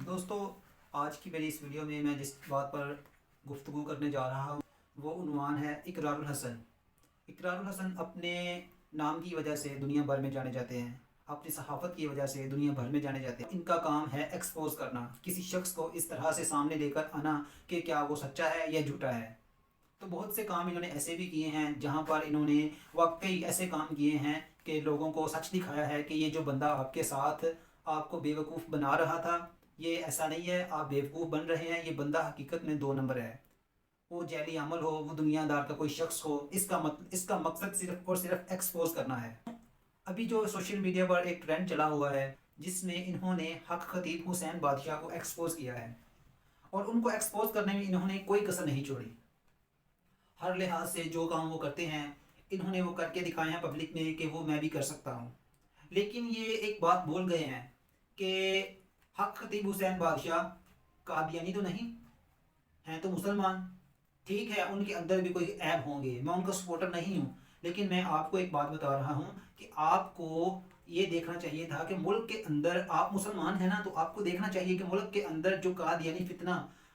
دوستو، آج کی میری اس ویڈیو میں جس بات پر گفتگو کرنے جا رہا ہوں وہ عنوان ہے اقرار الحسن۔ اقرار الحسن اپنے نام کی وجہ سے دنیا بھر میں جانے جاتے ہیں، اپنی صحافت کی وجہ سے دنیا بھر میں جانے جاتے ہیں۔ ان کا کام ہے ایکسپوز کرنا، کسی شخص کو اس طرح سے سامنے لے کر آنا کہ کیا وہ سچا ہے یا جھوٹا ہے۔ تو بہت سے کام انہوں نے ایسے بھی کیے ہیں جہاں پر انہوں نے واقعی ایسے کام کیے ہیں کہ لوگوں کو سچ دکھایا ہے کہ یہ جو بندہ آپ کے ساتھ آپ کو بیوقوف بنا رہا تھا یہ ایسا نہیں ہے، آپ بیوقوف بن رہے ہیں، یہ بندہ حقیقت میں 2 نمبر ہے۔ وہ جعلی عمل ہو، وہ دنیا دار کا کوئی شخص ہو، اس کا مقصد صرف اور صرف ایکسپوز کرنا ہے۔ ابھی جو سوشل میڈیا پر ایک ٹرینڈ چلا ہوا ہے جس میں انہوں نے حق خطیب حسین بادشاہ کو ایکسپوز کیا ہے، اور ان کو ایکسپوز کرنے میں انہوں نے کوئی کسر نہیں چھوڑی۔ ہر لحاظ سے جو کام وہ کرتے ہیں انہوں نے وہ کر کے دکھائے ہیں پبلک میں کہ وہ میں بھی کر سکتا ہوں۔ لیکن یہ ایک بات بھول گئے ہیں کہ حق خطیب حسین بادشاہ قادیانی تو نہیں ہیں، تو مسلمان۔ ٹھیک ہے، ان کے اندر بھی کوئی عیب ہوں گے، میں ان کا سپورٹر نہیں ہوں، لیکن میں آپ کو ایک بات بتا رہا ہوں کہ آپ کو یہ دیکھنا چاہیے تھا کہ ملک کے اندر آپ مسلمان ہیں نا، تو آپ کو دیکھنا چاہیے کہ ملک کے اندر جو قادیانی فتنہ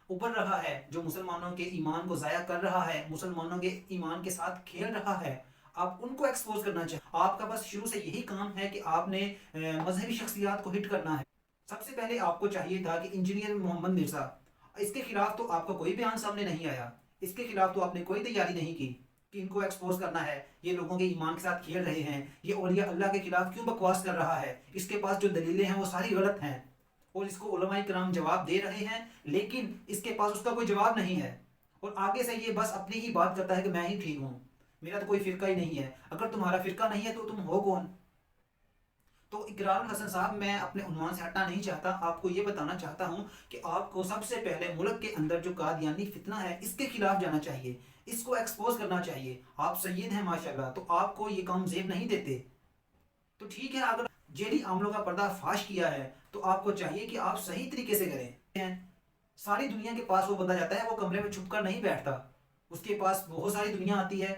ابھر رہا ہے، جو مسلمانوں کے ایمان کو ضائع کر رہا ہے، مسلمانوں کے ایمان کے ساتھ کھیل رہا ہے، آپ ان کو ایکسپوز کرنا چاہیے۔ آپ کا بس شروع سے یہی کام ہے کہ آپ نے مذہبی شخصیات کو ہٹ کرنا ہے۔ سب سے پہلے آپ کو چاہیے تھا کہ انجینئر محمد مرزا، اس کے خلاف تو آپ کا کوئی بیان سامنے نہیں آیا، اس کے خلاف تو آپ نے کوئی تیاری نہیں کی کہ ان کو ایکسپوز کرنا ہے، یہ لوگوں کے ایمان کے ساتھ کھیل رہے ہیں، یہ اولیاء اللہ کے خلاف کیوں بکواس کر رہا ہے، اس کے پاس جو دلیلیں ہیں وہ ساری غلط ہیں، اور اس کو علماء کرام جواب دے رہے ہیں، لیکن اس کے پاس اس کا کوئی جواب نہیں ہے، اور آگے سے یہ بس اپنی ہی بات کرتا ہے کہ میں ہی ٹھیک ہوں، میرا تو کوئی فرقہ ہی نہیں ہے۔ اگر تمہارا فرقہ نہیں ہے تو تم ہو کون؟ تو اقرار الحسن صاحب، میں اپنے عنوان سے ہٹنا نہیں چاہتا، آپ کو یہ بتانا چاہتا ہوں کہ آپ کو سب سے پہلے ملک کے اندر جو قادیانی فتنہ ہے اس کے خلاف جانا چاہیے، اس کو ایکسپوز کرنا چاہیے۔ آپ سید ہیں ماشاءاللہ، تو آپ کو یہ کام زیب نہیں دیتے۔ تو ٹھیک ہے، اگر جیلی عاملوں کا پردہ فاش کیا ہے تو آپ کو چاہیے کہ آپ صحیح طریقے سے کریں۔ ساری دنیا کے پاس وہ بندہ جاتا ہے، وہ کمرے میں چھپ کر نہیں بیٹھتا، اس کے پاس بہت ساری دنیا آتی ہے،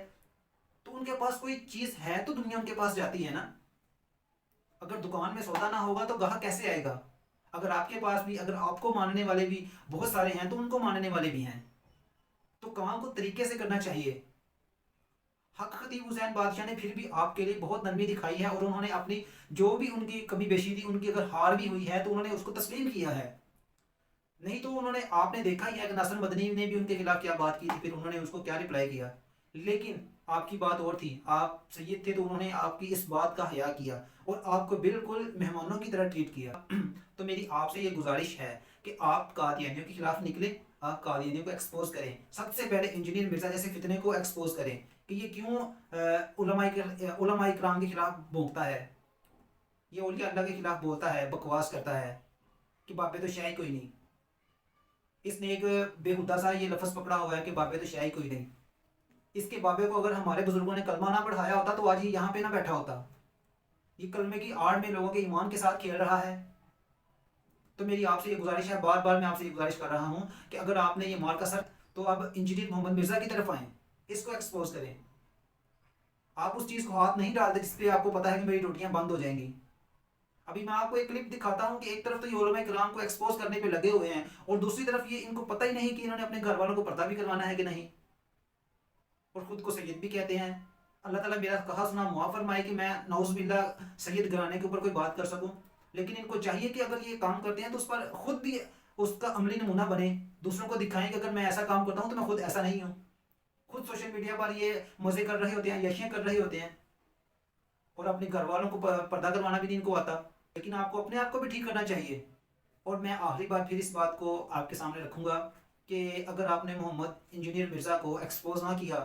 تو ان کے پاس کوئی چیز ہے تو دنیا ان کے پاس جاتی ہے نا۔ اگر دکان میں سودا نہ ہوگا تو گاہک کیسے آئے گا؟ اگر آپ کے پاس بھی، اگر آپ کو ماننے والے بھی بہت سارے ہیں تو ان کو ماننے والے بھی ہیں، تو کام کو طریقے سے کرنا چاہیے۔ حق خطیب حسین بادشاہ نے پھر بھی آپ کے لیے بہت نرمی دکھائی ہے، اور انہوں نے اپنی جو بھی ان کی کمی بیشی تھی، ان کی اگر ہار بھی ہوئی ہے تو انہوں نے اس کو تسلیم کیا ہے۔ نہیں تو انہوں نے، آپ نے دیکھا ہی ہے کہ ناصر مدنی نے بھی ان کے خلاف کیا بات کی تھی، پھر انہوں نے اس کو کیا رپلائی کیا۔ لیکن آپ کی بات اور تھی، آپ سید تھے تو انہوں نے آپ کی اس بات کا حیا کیا اور آپ کو بالکل مہمانوں کی طرح ٹریٹ کیا۔ تو میری آپ سے یہ گزارش ہے کہ آپ قادیانیوں کے خلاف نکلیں، آپ قادیانیوں کو ایکسپوز کریں، سب سے پہلے انجینئر مرزا جیسے فتنے کو ایکسپوز کریں کہ یہ کیوں علماء کرام کے خلاف بھونکتا ہے، یہ اولیاء اللہ کے خلاف بولتا ہے، بکواس کرتا ہے کہ بابے تو شاہی کوئی نہیں۔ اس نے ایک بےہودہ سا یہ لفظ پکڑا ہوا ہے کہ بابے تو شاہی کوئی نہیں۔ اس کے بابے کو اگر ہمارے بزرگوں نے کلمہ نہ پڑھایا ہوتا تو آج یہ یہاں پہ نہ بیٹھا ہوتا۔ یہ کلمے کی آڑ میں لوگوں کے ایمان کے ساتھ کھیل رہا ہے۔ تو میری آپ سے یہ گزارش ہے، بار بار میں آپ سے یہ گزارش کر رہا ہوں کہ اگر آپ نے یہ مال کا سر، تو اب انجینئر محمد مرزا کی طرف آئیں، اس کو ایکسپوز کریں۔ آپ اس چیز کو ہاتھ نہیں ڈالتے جس پہ آپ کو پتا ہے کہ میری روٹیاں بند ہو جائیں گی۔ ابھی میں آپ کو ایک کلپ دکھاتا ہوں کہ ایک طرف تو یہ علماء کرام کو ایکسپوز کرنے پہ لگے ہوئے ہیں، اور دوسری طرف یہ ان کو پتہ ہی نہیں کہ انہوں نے اپنے گھر والوں کو پردہ بھی کروانا ہے کہ نہیں، اور خود کو سید بھی کہتے ہیں۔ اللہ تعالیٰ میرا کہا سنا معاف فرمائے کہ میں نعوذ باللہ سید گھرانے کے اوپر کوئی بات کر سکوں، لیکن ان کو چاہیے کہ اگر یہ کام کرتے ہیں تو اس پر خود بھی اس کا عملی نمونہ بنے، دوسروں کو دکھائیں کہ اگر میں ایسا کام کرتا ہوں تو میں خود ایسا نہیں ہوں۔ خود سوشل میڈیا پر یہ مزے کر رہے ہوتے ہیں، یشیاں کر رہے ہوتے ہیں، اور اپنے گھر والوں کو پردہ کروانا بھی نہیں ان کو آتا، لیکن آپ کو اپنے آپ کو بھی ٹھیک کرنا چاہیے۔ اور میں آخری بار پھر اس بات کو آپ کے سامنے رکھوں گا کہ اگر آپ نے محمد انجینئر مرزا کو ایکسپوز نہ کیا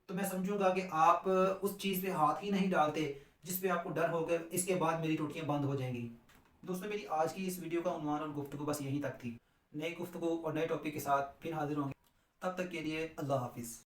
تو میں سمجھوں گا کہ آپ اس چیز پہ ہاتھ ہی نہیں ڈالتے جس پہ آپ کو ڈر ہو کر اس کے بعد میری ٹوٹیاں بند ہو جائیں گی۔ دوستوں، میری آج کی اس ویڈیو کا عنوان اور گفتگو بس یہیں تک تھی۔ نئی گفتگو اور نئے ٹاپک کے ساتھ پھر حاضر ہوں گے، تب تک کے لیے اللہ حافظ۔